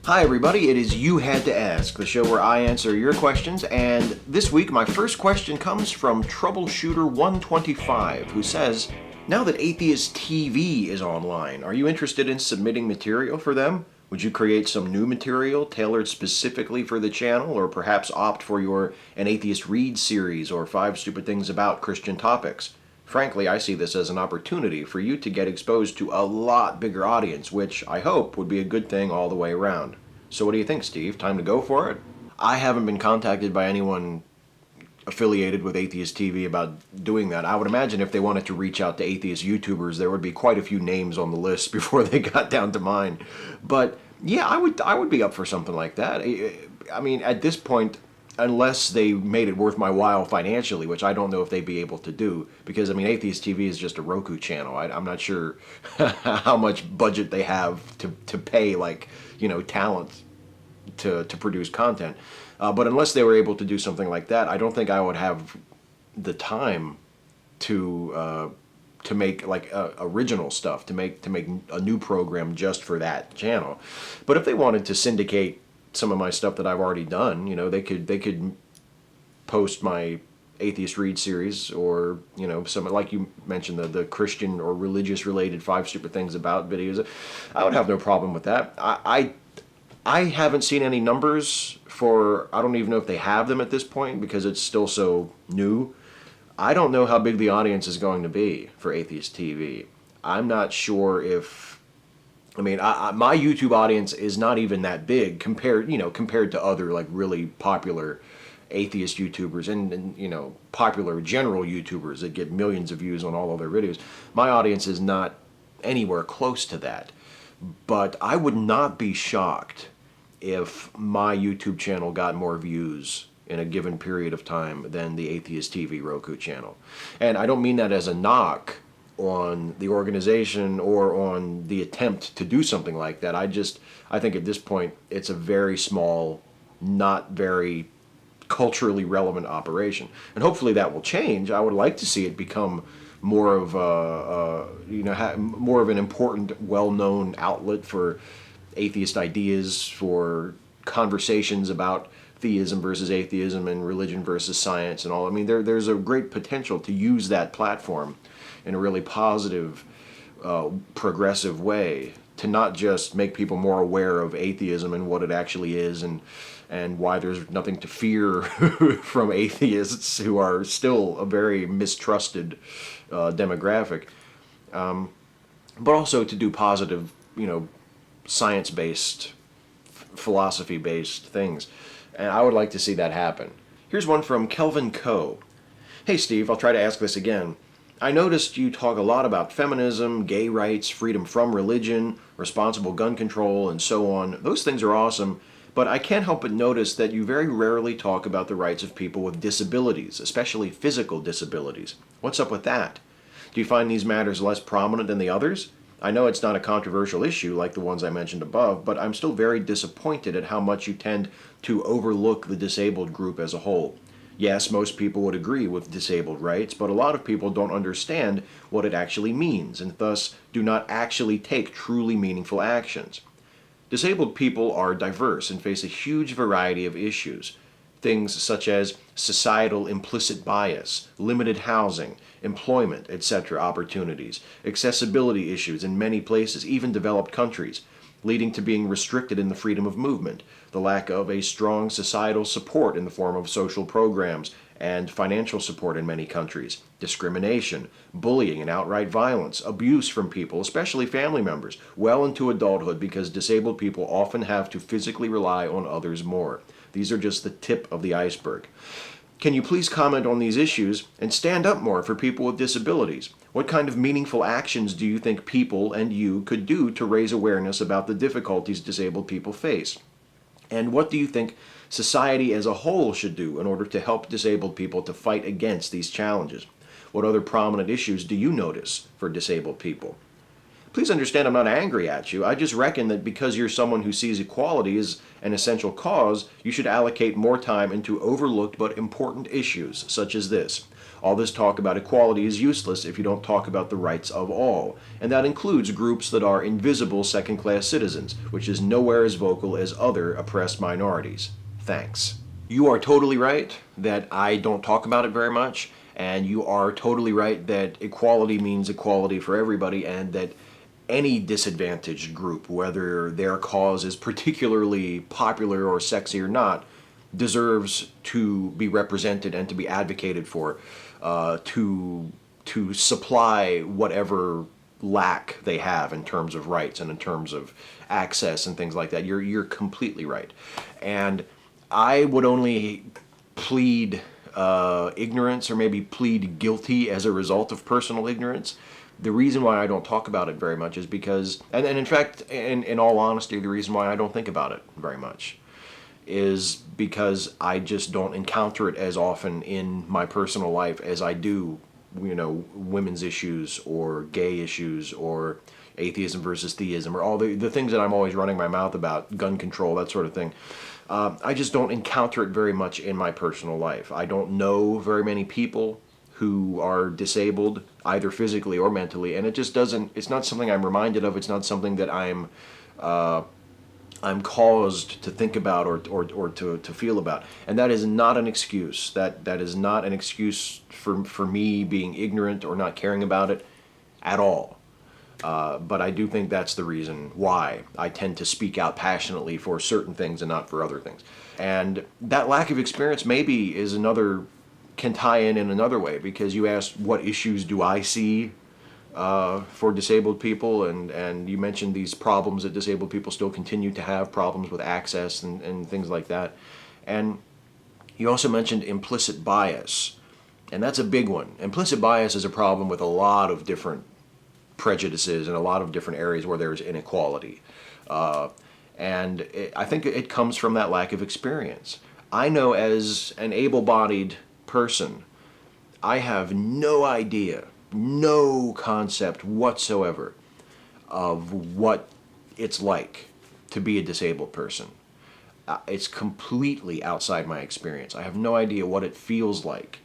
Hi everybody, it is You Had to Ask, the show where I answer your questions, and this week my first question comes from Troubleshooter125, who says, now that Atheist TV is online, are you interested in submitting material for them? Would you create some new material tailored specifically for the channel, or perhaps opt for An Atheist Read series or 5 Stupid Things About Christian Topics? Frankly, I see this as an opportunity for you to get exposed to a lot bigger audience, which I hope would be a good thing all the way around. So what do you think, Steve? Time to go for it? I haven't been contacted by anyone affiliated with Atheist TV about doing that. I would imagine if they wanted to reach out to atheist YouTubers, there would be quite a few names on the list before they got down to mine. But yeah, I would be up for something like that. I mean, at this point, unless they made it worth my while financially, which I don't know if they'd be able to do, because I mean, Atheist TV is just a Roku channel. I'm not sure how much budget they have to pay, like, talent to produce content. But unless they were able to do something like that, I don't think I would have the time to make like original stuff, to make a new program just for that channel. But if they wanted to syndicate some of my stuff that I've already done, they could post my Atheist Read series, or some, like you mentioned, the Christian or religious related 5 Stupid Things About videos. I would have no problem with that. I haven't seen any numbers for, I don't even know if they have them at this point because it's still so new. I don't know how big the audience is going to be for Atheist TV. I'm not sure if, my YouTube audience is not even that big compared to other like really popular atheist YouTubers and popular general YouTubers that get millions of views on all of their videos. My audience is not anywhere close to that. But I would not be shocked if my YouTube channel got more views in a given period of time than the Atheist TV Roku channel. And I don't mean that as a knock on the organization or on the attempt to do something like that. I think at this point it's a very small, not very culturally relevant operation. And hopefully that will change. I would like to see it become more of more of an important, well-known outlet for atheist ideas, for conversations about theism versus atheism and religion versus science and all. I mean, there's a great potential to use that platform in a really positive, progressive way, to not just make people more aware of atheism and what it actually is, and why there's nothing to fear from atheists, who are still a very mistrusted demographic, but also to do positive, science-based, philosophy-based things. And I would like to see that happen. Here's one from Kelvin Coe. Hey Steve, I'll try to ask this again. I noticed you talk a lot about feminism, gay rights, freedom from religion, responsible gun control, and so on. Those things are awesome, but I can't help but notice that you very rarely talk about the rights of people with disabilities, especially physical disabilities. What's up with that? Do you find these matters less prominent than the others? I know it's not a controversial issue like the ones I mentioned above, but I'm still very disappointed at how much you tend to overlook the disabled group as a whole. Yes, most people would agree with disabled rights, but a lot of people don't understand what it actually means, and thus do not actually take truly meaningful actions. Disabled people are diverse and face a huge variety of issues. Things such as societal implicit bias, limited housing, employment, etc. opportunities, accessibility issues in many places, even developed countries, leading to being restricted in the freedom of movement, the lack of a strong societal support in the form of social programs and financial support in many countries, discrimination, bullying and outright violence, abuse from people, especially family members, well into adulthood, because disabled people often have to physically rely on others more. These are just the tip of the iceberg. Can you please comment on these issues and stand up more for people with disabilities? What kind of meaningful actions do you think people and you could do to raise awareness about the difficulties disabled people face? And what do you think society as a whole should do in order to help disabled people to fight against these challenges? What other prominent issues do you notice for disabled people? Please understand I'm not angry at you. I just reckon that because you're someone who sees equality as an essential cause, you should allocate more time into overlooked but important issues such as this. All this talk about equality is useless if you don't talk about the rights of all. And that includes groups that are invisible second-class citizens, which is nowhere as vocal as other oppressed minorities. Thanks. You are totally right that I don't talk about it very much, and you are totally right that equality means equality for everybody, and that any disadvantaged group, whether their cause is particularly popular or sexy or not, deserves to be represented and to be advocated for, to supply whatever lack they have in terms of rights and in terms of access and things like that. You're completely right, and I would only plead ignorance, or maybe plead guilty as a result of personal ignorance. The reason why I don't talk about it very much is because, and in fact, in all honesty, the reason why I don't think about it very much is because I just don't encounter it as often in my personal life as I do, women's issues or gay issues or atheism versus theism, or all the things that I'm always running my mouth about, gun control, that sort of thing. I just don't encounter it very much in my personal life. I don't know very many people who are disabled, either physically or mentally, and it's not something I'm reminded of. It's not something that I'm caused to think about or to feel about. And that is not an excuse. That is not an excuse for me being ignorant or not caring about it at all. But I do think that's the reason why I tend to speak out passionately for certain things and not for other things. And that lack of experience maybe can tie in another way, because you asked what issues do I see for disabled people, and you mentioned these problems that disabled people still continue to have, problems with access and things like that. And you also mentioned implicit bias, and that's a big one. Implicit bias is a problem with a lot of different prejudices in a lot of different areas where there's inequality. I think it comes from that lack of experience. I know as an able-bodied person, I have no idea, no concept whatsoever of what it's like to be a disabled person. It's completely outside my experience. I have no idea what it feels like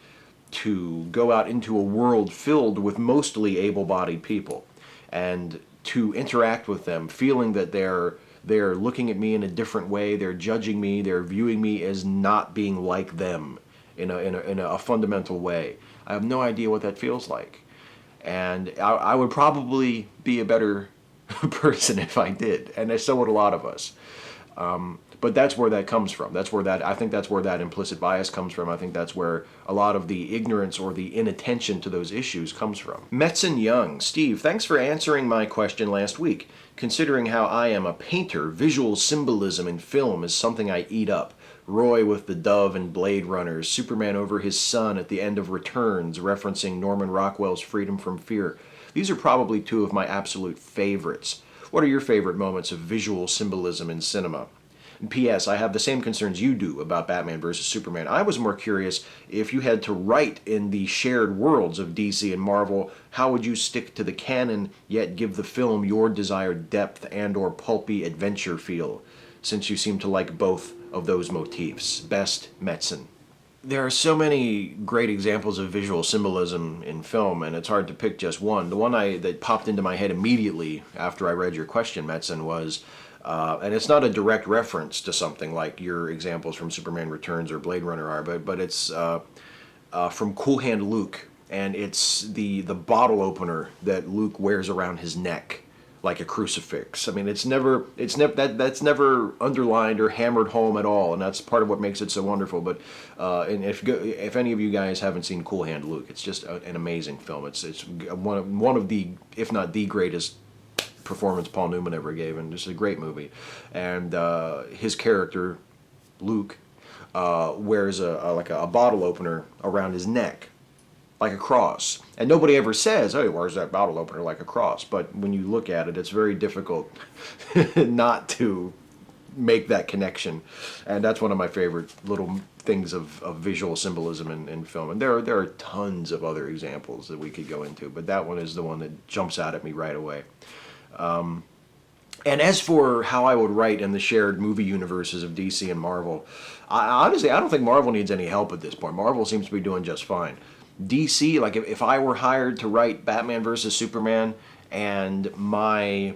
to go out into a world filled with mostly able-bodied people and to interact with them, feeling that they're looking at me in a different way, they're judging me, they're viewing me as not being like them in a fundamental way. I have no idea what that feels like. And I would probably be a better person if I did, and so would a lot of us. But that's where that comes from. I think that's where that implicit bias comes from. I think that's where a lot of the ignorance or the inattention to those issues comes from. Metzen Young, Steve, thanks for answering my question last week. Considering how I am a painter, visual symbolism in film is something I eat up. Roy with the dove and Blade Runners, Superman over his son at the end of Returns, referencing Norman Rockwell's Freedom from Fear. These are probably two of my absolute favorites. What are your favorite moments of visual symbolism in cinema? And P.S. I have the same concerns you do about Batman versus Superman. I was more curious, if you had to write in the shared worlds of DC and Marvel, how would you stick to the canon yet give the film your desired depth and or pulpy adventure feel, since you seem to like both of those motifs? Best, Metzen. There are so many great examples of visual symbolism in film, and it's hard to pick just one. The one that popped into my head immediately after I read your question, Metzen, was, and it's not a direct reference to something like your examples from Superman Returns or Blade Runner are, but it's from Cool Hand Luke, and it's the bottle opener that Luke wears around his neck like a crucifix. I mean, that's never underlined or hammered home at all, and that's part of what makes it so wonderful. But and if any of you guys haven't seen Cool Hand Luke, it's just an amazing film. It's one of the, if not the greatest performance Paul Newman ever gave, and it's a great movie. And his character Luke wears a bottle opener around his neck, like a cross. And nobody ever says, "Oh, where's that bottle opener like a cross?" But when you look at it, it's very difficult not to make that connection. And that's one of my favorite little things of visual symbolism in film. And there are tons of other examples that we could go into, but that one is the one that jumps out at me right away. And as for how I would write in the shared movie universes of DC and Marvel, honestly, I don't think Marvel needs any help at this point. Marvel seems to be doing just fine. DC, like if I were hired to write Batman versus Superman, and my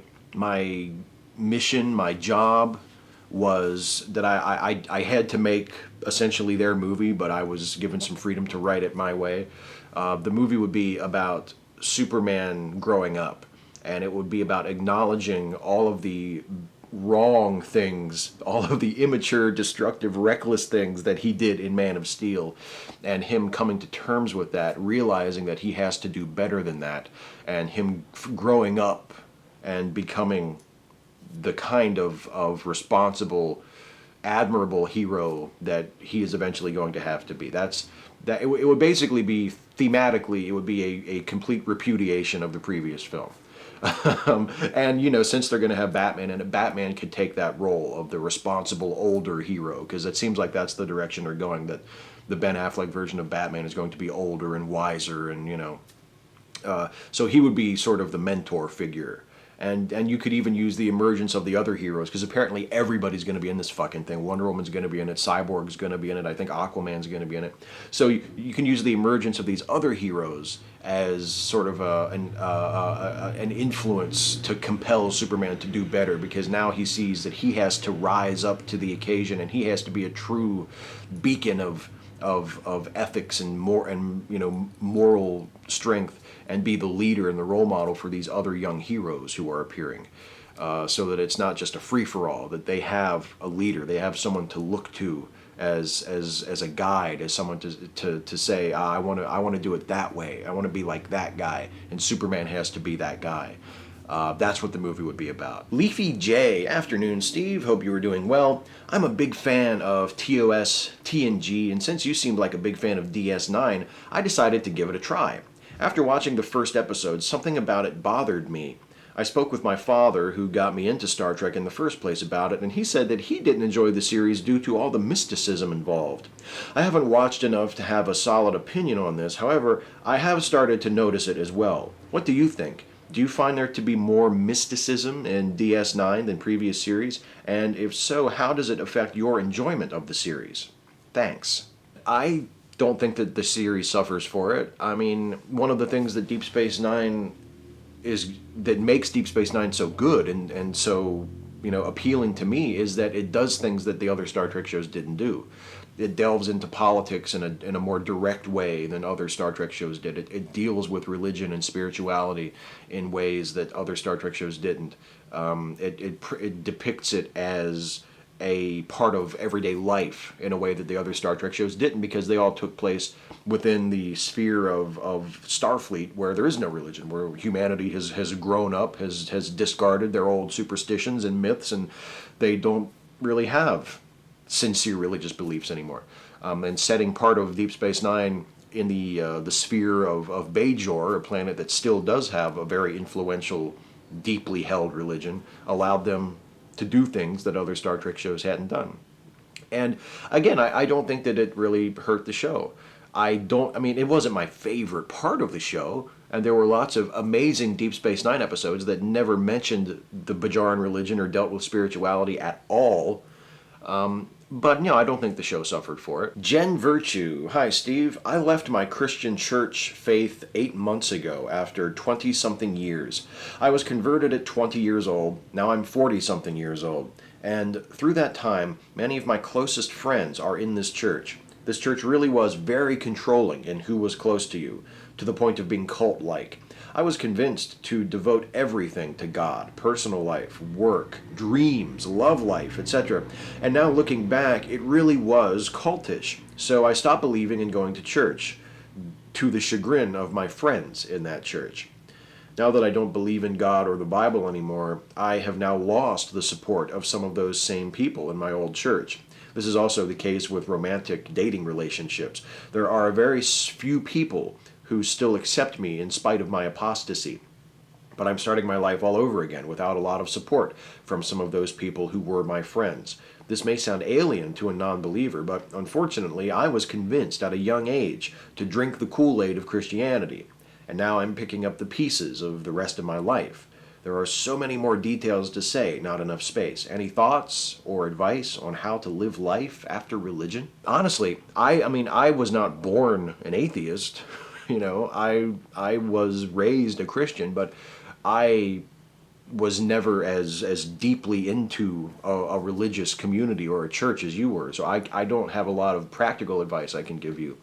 mission, my job was that I had to make essentially their movie, but I was given some freedom to write it my way. The movie would be about Superman growing up, and it would be about acknowledging all of the wrong things, all of the immature, destructive, reckless things that he did in Man of Steel, and him coming to terms with that, realizing that he has to do better than that, and him growing up and becoming the kind of responsible, admirable hero that he is eventually going to have to be. It would basically be, thematically, it would be a complete repudiation of the previous film. And since they're going to have Batman in it, Batman could take that role of the responsible older hero, because it seems like that's the direction they're going, that the Ben Affleck version of Batman is going to be older and wiser, and so he would be sort of the mentor figure. And you could even use the emergence of the other heroes, because apparently everybody's going to be in this fucking thing. Wonder Woman's going to be in it, Cyborg's going to be in it, I think Aquaman's going to be in it. So you can use the emergence of these other heroes as sort of an influence to compel Superman to do better, because now he sees that he has to rise up to the occasion, and he has to be a true beacon of ethics and moral strength, and be the leader and the role model for these other young heroes who are appearing, so that it's not just a free-for-all, that they have a leader, they have someone to look to as a guide, as someone to say, I want to do it that way, I want to be like that guy, and Superman has to be that guy. That's what the movie would be about. Leafy J, afternoon Steve, hope you were doing well. I'm a big fan of TOS, TNG, and since you seemed like a big fan of DS9, I decided to give it a try. After watching the first episode, something about it bothered me. I spoke with my father, who got me into Star Trek in the first place, about it, and he said that he didn't enjoy the series due to all the mysticism involved. I haven't watched enough to have a solid opinion on this, however, I have started to notice it as well. What do you think? Do you find there to be more mysticism in DS9 than previous series? And if so, how does it affect your enjoyment of the series? Thanks. I don't think that the series suffers for it. I mean, one of the things that Deep Space Nine that makes Deep Space Nine so good and so appealing to me is that it does things that the other Star Trek shows didn't do. It delves into politics in a more direct way than other Star Trek shows did. It deals with religion and spirituality in ways that other Star Trek shows didn't. It depicts it as a part of everyday life in a way that the other Star Trek shows didn't, because they all took place within the sphere of Starfleet, where there is no religion, where humanity has grown up, has discarded their old superstitions and myths, and they don't really have sincere religious beliefs anymore. And setting part of Deep Space Nine in the sphere of Bajor, a planet that still does have a very influential, deeply held religion, allowed them to do things that other Star Trek shows hadn't done. And again, I don't think that it really hurt the show. It wasn't my favorite part of the show, and there were lots of amazing Deep Space Nine episodes that never mentioned the Bajoran religion or dealt with spirituality at all. But I don't think the show suffered for it. Jen Virtue. Hi, Steve. I left my Christian church faith 8 months ago after 20-something years. I was converted at 20 years old. Now I'm 40-something years old. And through that time, many of my closest friends are in this church. This church really was very controlling in who was close to you, to the point of being cult-like. I was convinced to devote everything to God, personal life, work, dreams, love life, etc. And now looking back, it really was cultish. So I stopped believing in going to church, to the chagrin of my friends in that church. Now that I don't believe in God or the Bible anymore, I have now lost the support of some of those same people in my old church. This is also the case with romantic dating relationships. There are very few people who still accept me in spite of my apostasy. But I'm starting my life all over again without a lot of support from some of those people who were my friends. This may sound alien to a non-believer, but unfortunately I was convinced at a young age to drink the Kool-Aid of Christianity, and now I'm picking up the pieces of the rest of my life. There are so many more details to say, not enough space. Any thoughts or advice on how to live life after religion? Honestly, I was not born an atheist. You know, I was raised a Christian, but I was never as deeply into a religious community or a church as you were. So I don't have a lot of practical advice I can give you.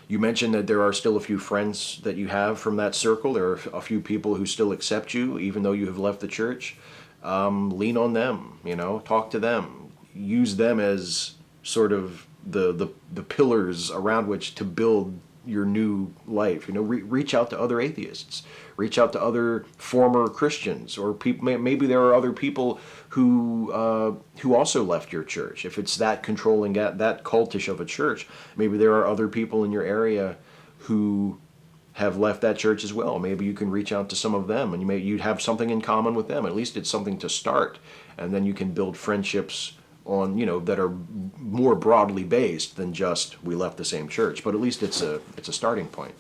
You mentioned that there are still a few friends that you have from that circle. There are a few people who still accept you, even though you have left the church. Lean on them, you know, talk to them. Use them as sort of the pillars around which to build your new life. You know, reach out to other atheists. Reach out to other former Christians, or people. Maybe there are other people who also left your church. If it's that controlling, that cultish of a church, maybe there are other people in your area who have left that church as well. Maybe you can reach out to some of them, and you'd have something in common with them. At least it's something to start, and then you can build friendships on, you know, that are more broadly based than just we left the same church. But at least it's a starting point.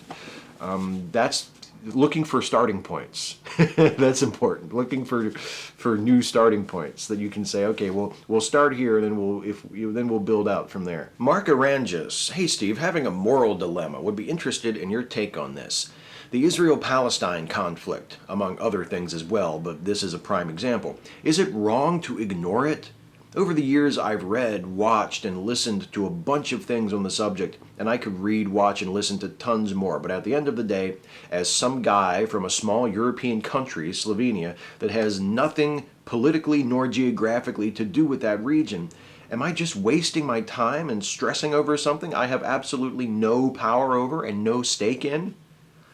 That's looking for starting points. That's important. Looking for new starting points that you can say, okay, well, we'll start here, and then we'll build out from there. Mark Arangis, hey Steve, having a moral dilemma. Would be interested in your take on this. The Israel-Palestine conflict, among other things as well, but this is a prime example. Is it wrong to ignore it? Over the years, I've read, watched, and listened to a bunch of things on the subject, and I could read, watch, and listen to tons more. But at the end of the day, as some guy from a small European country, Slovenia, that has nothing politically nor geographically to do with that region, am I just wasting my time and stressing over something I have absolutely no power over and no stake in?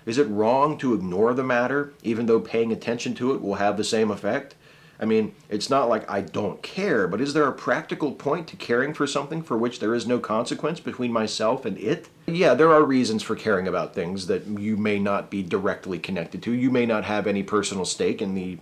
Is it wrong to ignore the matter, even though paying attention to it will have the same effect? I mean, it's not like I don't care, but is there a practical point to caring for something for which there is no consequence between myself and it? Yeah, there are reasons for caring about things that you may not be directly connected to. You may not have any personal stake in the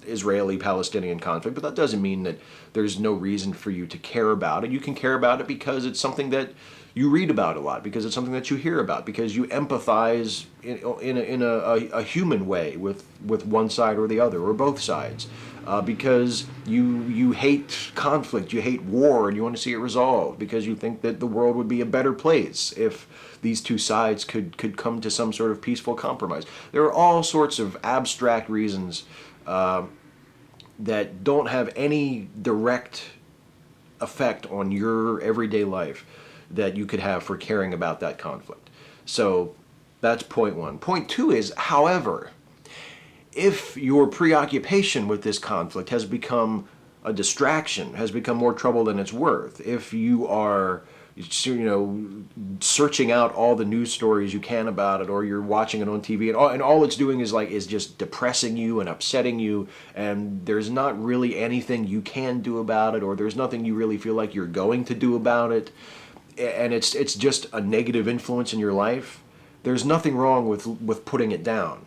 Israeli-Palestinian conflict, but that doesn't mean that there's no reason for you to care about it. You can care about it because it's something that you read about a lot, because it's something that you hear about, because you empathize in a human way with one side or the other, or both sides. Because you hate conflict, you hate war, and you want to see it resolved, because you think that the world would be a better place if these two sides could come to some sort of peaceful compromise. There are all sorts of abstract reasons that don't have any direct effect on your everyday life that you could have for caring about that conflict. So that's point one. Point two is, however, if your preoccupation with this conflict has become a distraction, has become more trouble than it's worth, if you are, you know, searching out all the news stories you can about it, or you're watching it on TV, and all it's doing is just depressing you and upsetting you, and there's not really anything you can do about it, or there's nothing you really feel like you're going to do about it, and it's just a negative influence in your life, there's nothing wrong with putting it down.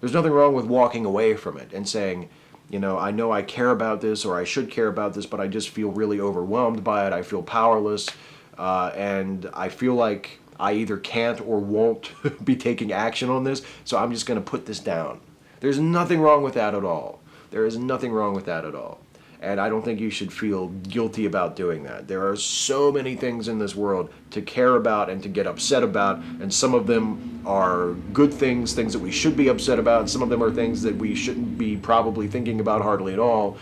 There's nothing wrong with walking away from it and saying, you know I care about this, or I should care about this, but I just feel really overwhelmed by it. I feel powerless, and I feel like I either can't or won't be taking action on this, so I'm just going to put this down. There's nothing wrong with that at all. There is nothing wrong with that at all. And I don't think you should feel guilty about doing that. There are so many things in this world to care about and to get upset about, and some of them are good things, things that we should be upset about, and some of them are things that we shouldn't be probably thinking about hardly at all.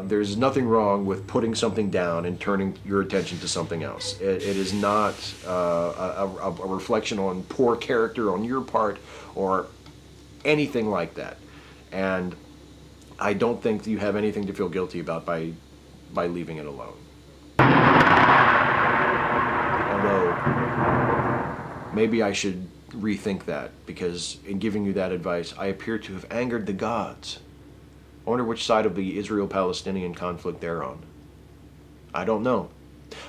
There's nothing wrong with putting something down and turning your attention to something else. It is not a reflection on poor character on your part or anything like that. And I don't think you have anything to feel guilty about by leaving it alone. Although, maybe I should rethink that, because in giving you that advice, I appear to have angered the gods. I wonder which side of the Israel-Palestinian conflict they're on. I don't know.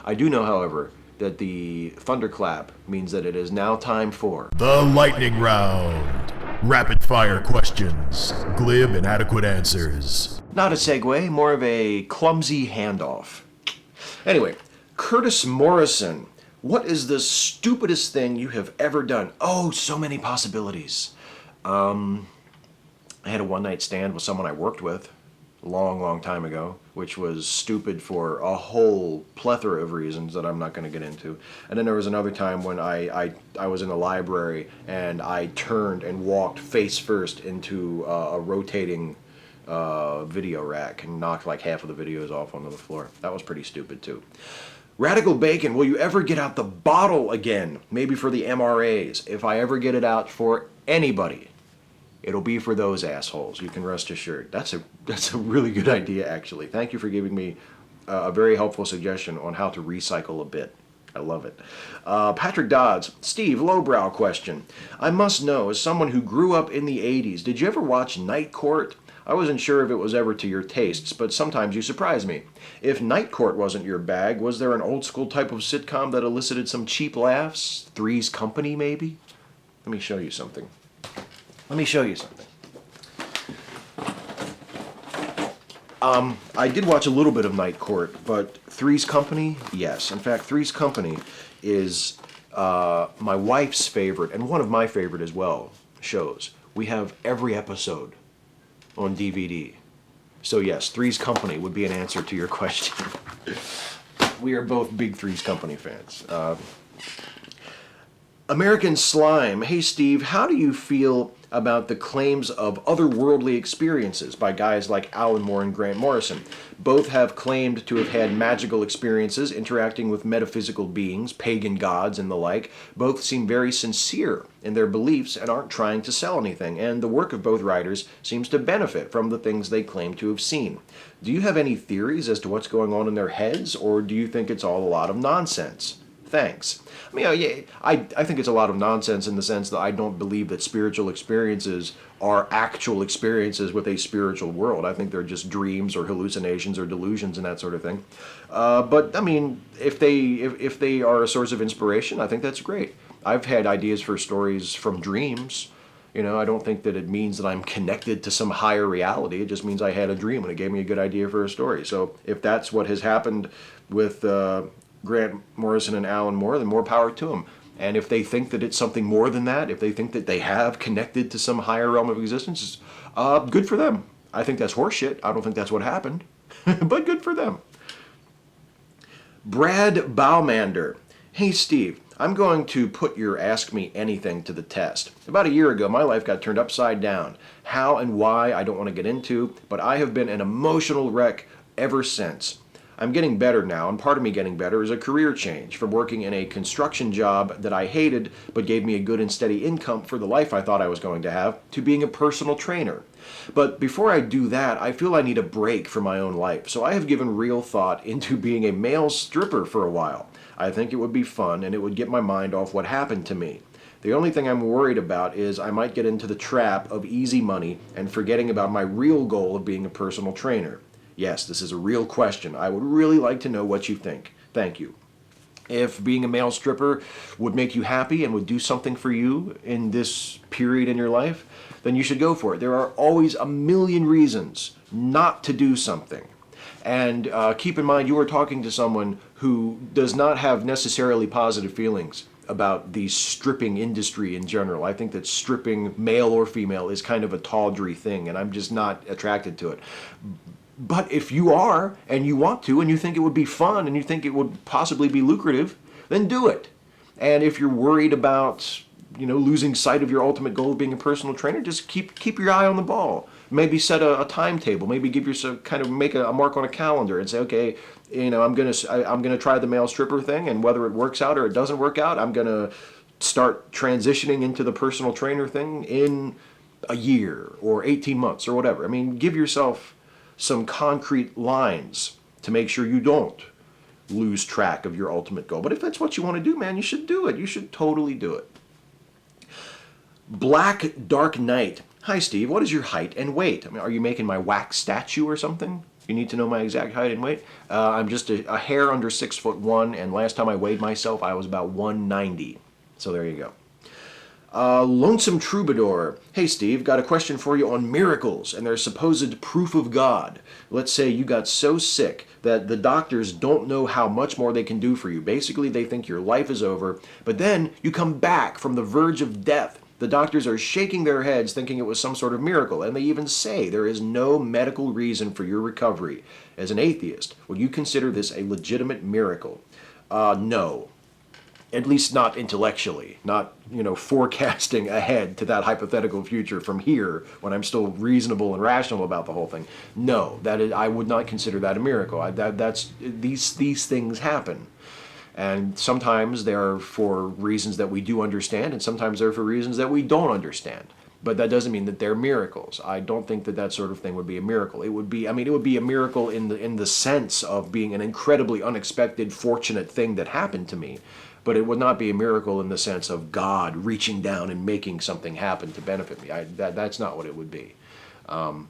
I do know, however, that the thunderclap means that it is now time for the lightning round. Rapid fire questions, glib and adequate answers. Not a segue, more of a clumsy handoff. Anyway, Curtis Morrison, what is the stupidest thing you have ever done? Oh, so many possibilities. I had a one-night stand with someone I worked with long, long time ago, which was stupid for a whole plethora of reasons that I'm not going to get into. And then there was another time when I was in a library and I turned and walked face first into a rotating video rack and knocked like half of the videos off onto the floor. That was pretty stupid too. Radical Bacon, will you ever get out the bottle again? Maybe for the MRAs. If I ever get it out for anybody, it'll be for those assholes. You can rest assured. That's a really good idea, actually. Thank you for giving me a very helpful suggestion on how to recycle a bit. I love it. Patrick Dodds, Steve, lowbrow question. I must know, as someone who grew up in the 80s, did you ever watch Night Court? I wasn't sure if it was ever to your tastes, but sometimes you surprise me. If Night Court wasn't your bag, was there an old school type of sitcom that elicited some cheap laughs? Three's Company, maybe? Let me show you something. I did watch a little bit of Night Court, but Three's Company, yes. In fact, Three's Company is my wife's favorite, and one of my favorite as well, shows. We have every episode on DVD. So yes, Three's Company would be an answer to your question. We are both big Three's Company fans. American Slime, hey Steve, how do you feel about the claims of otherworldly experiences by guys like Alan Moore and Grant Morrison? Both have claimed to have had magical experiences interacting with metaphysical beings, pagan gods, and the like. Both seem very sincere in their beliefs and aren't trying to sell anything, and the work of both writers seems to benefit from the things they claim to have seen. Do you have any theories as to what's going on in their heads, or do you think it's all a lot of nonsense? Thanks. I mean, yeah, I think it's a lot of nonsense in the sense that I don't believe that spiritual experiences are actual experiences with a spiritual world. I think they're just dreams or hallucinations or delusions and that sort of thing. But I mean, if they are a source of inspiration, I think that's great. I've had ideas for stories from dreams. You know, I don't think that it means that I'm connected to some higher reality. It just means I had a dream and it gave me a good idea for a story. So if that's what has happened with Grant Morrison and Alan Moore, then more power to them. And if they think that it's something more than that, if they think that they have connected to some higher realm of existence, good for them. I think that's horseshit. I don't think that's what happened, but good for them. Brad Baumander, hey Steve, I'm going to put your Ask Me Anything to the test. About a year ago, my life got turned upside down. How and why, I don't want to get into, but I have been an emotional wreck ever since. I'm getting better now, and part of me getting better is a career change from working in a construction job that I hated but gave me a good and steady income for the life I thought I was going to have, to being a personal trainer. But before I do that, I feel I need a break from my own life, so I have given real thought into being a male stripper for a while. I think it would be fun, and it would get my mind off what happened to me. The only thing I'm worried about is I might get into the trap of easy money and forgetting about my real goal of being a personal trainer. Yes, this is a real question. I would really like to know what you think. Thank you. If being a male stripper would make you happy and would do something for you in this period in your life, then you should go for it. There are always a million reasons not to do something. And keep in mind, you are talking to someone who does not have necessarily positive feelings about the stripping industry in general. I think that stripping, male or female, is kind of a tawdry thing, and I'm just not attracted to it. But if you are, and you want to, and you think it would be fun, and you think it would possibly be lucrative, then do it. And if you're worried about, losing sight of your ultimate goal of being a personal trainer, just keep your eye on the ball. Maybe set a timetable. Maybe give yourself make a mark on a calendar and say, okay, I'm gonna try the male stripper thing, and whether it works out or it doesn't work out, I'm gonna start transitioning into the personal trainer thing in a year or 18 months or whatever. I mean, give yourself some concrete lines to make sure you don't lose track of your ultimate goal. But if that's what you want to do, man, you should do it. You should totally do it. Black Dark Knight. Hi, Steve. What is your height and weight? I mean, are you making my wax statue or something? You need to know my exact height and weight? I'm just a hair under 6'1", and last time I weighed myself, I was about 190. So there you go. Lonesome Troubadour. Hey Steve, got a question for you on miracles and their supposed proof of God. Let's say you got so sick that the doctors don't know how much more they can do for you. Basically, they think your life is over, but then you come back from the verge of death The doctors are shaking their heads thinking it was some sort of miracle, and they even say there is no medical reason for your recovery. As an atheist, would you consider this a legitimate miracle? No. At least not intellectually, not, forecasting ahead to that hypothetical future from here when I'm still reasonable and rational about the whole thing. No, I would not consider that a miracle. These things happen. And sometimes they're for reasons that we do understand, and sometimes they're for reasons that we don't understand. But that doesn't mean that they're miracles. I don't think that sort of thing would be a miracle. It would be a miracle in the sense of being an incredibly unexpected, fortunate thing that happened to me. But it would not be a miracle in the sense of God reaching down and making something happen to benefit me. That's not what it would be. And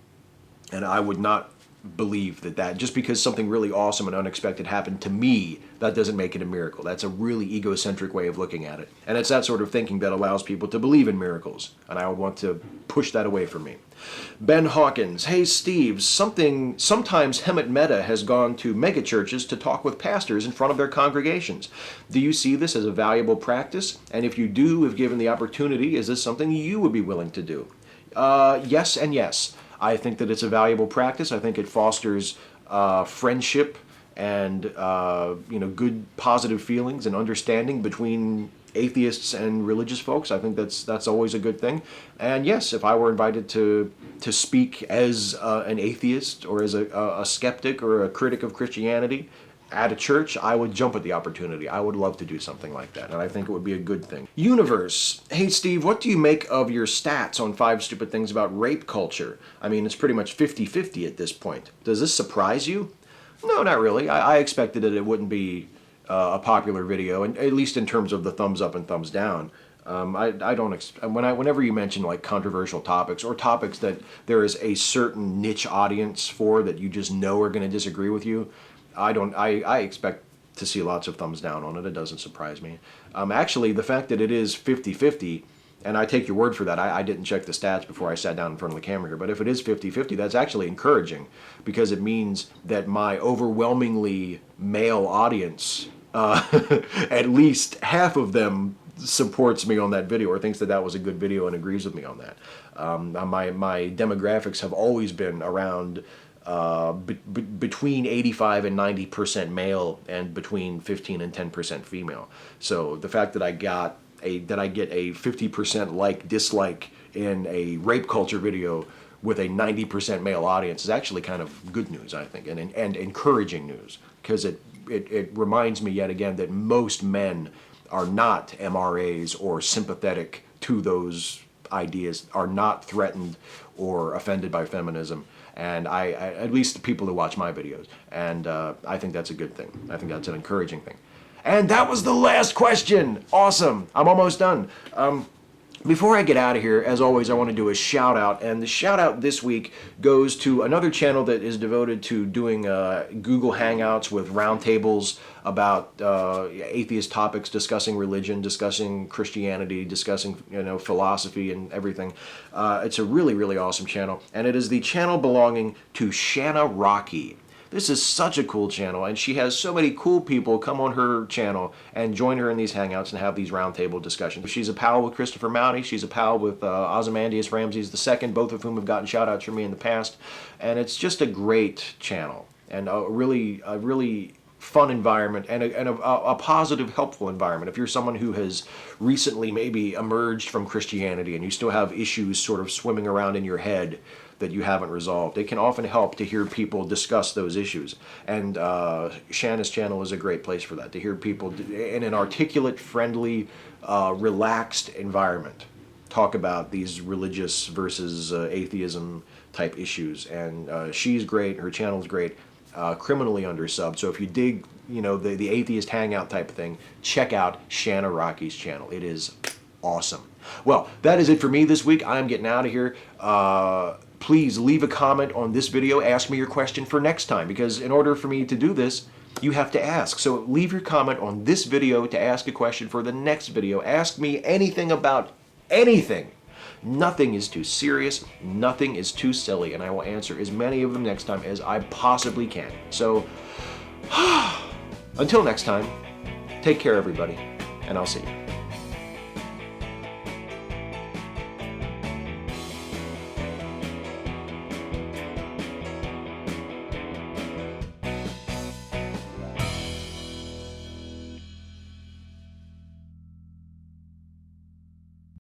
I would not believe that just because something really awesome and unexpected happened to me, that doesn't make it a miracle. That's a really egocentric way of looking at it. And it's that sort of thinking that allows people to believe in miracles. And I would want to push that away from me. Ben Hawkins, hey Steve, sometimes Hemet Meta has gone to megachurches to talk with pastors in front of their congregations. Do you see this as a valuable practice? And if you do, if given the opportunity, is this something you would be willing to do? Yes and yes. I think that it's a valuable practice. I think it fosters friendship and good positive feelings and understanding between atheists and religious folks. I think that's always a good thing. And yes, if I were invited to speak as an atheist or as a skeptic or a critic of Christianity at a church, I would jump at the opportunity. I would love to do something like that, and I think it would be a good thing. Universe, hey Steve, what do you make of your stats on 5 Stupid Things About Rape Culture? I mean, it's pretty much 50-50 at this point. Does this surprise you? No, not really. I expected that it wouldn't be a popular video, and at least in terms of the thumbs up and thumbs down. Whenever you mention like controversial topics or topics that there is a certain niche audience for that you just know are going to disagree with you, I expect to see lots of thumbs down on it. It doesn't surprise me. Actually, the fact that it is 50-50, and I take your word for that. I didn't check the stats before I sat down in front of the camera here, but if it is 50-50, that's actually encouraging because it means that my overwhelmingly male audience, at least half of them supports me on that video or thinks that was a good video and agrees with me on that. My demographics have always been around between 85 and 90% male and between 15 and 10% female. So the fact that I get a 50% dislike in a rape culture video with a 90% male audience is actually kind of good news, I think, and encouraging news, because it reminds me yet again that most men are not MRAs or sympathetic to those ideas, are not threatened or offended by feminism. And I at least the people who watch my videos. And I think that's a good thing. I think that's an encouraging thing. And that was the last question. Awesome. I'm almost done. Before I get out of here, as always, I want to do a shout out. And the shout out this week goes to another channel that is devoted to doing Google Hangouts with roundtables about atheist topics, discussing religion, discussing Christianity, discussing philosophy and everything. It's a really, really awesome channel. And it is the channel belonging to Shanna Rockey. This is such a cool channel, and she has so many cool people come on her channel and join her in these hangouts and have these roundtable discussions. She's a pal with Christopher Mounty. She's a pal with Ozymandias Ramses II, both of whom have gotten shout-outs from me in the past. And it's just a great channel and a really fun environment and a positive, helpful environment. If you're someone who has recently maybe emerged from Christianity and you still have issues sort of swimming around in your head that you haven't resolved, it can often help to hear people discuss those issues. And Shanna's channel is a great place for that, to hear people in an articulate, friendly, relaxed environment talk about these religious versus atheism type issues. And she's great, her channel's great, criminally undersubbed. So if you dig, the atheist hangout type of thing, check out Shanna Rockey's channel. It is awesome. Well, that is it for me this week. I'm getting out of here. Please leave a comment on this video. Ask me your question for next time, because in order for me to do this, you have to ask. So leave your comment on this video to ask a question for the next video. Ask me anything about anything. Nothing is too serious. Nothing is too silly. And I will answer as many of them next time as I possibly can. So until next time, take care, everybody, and I'll see you.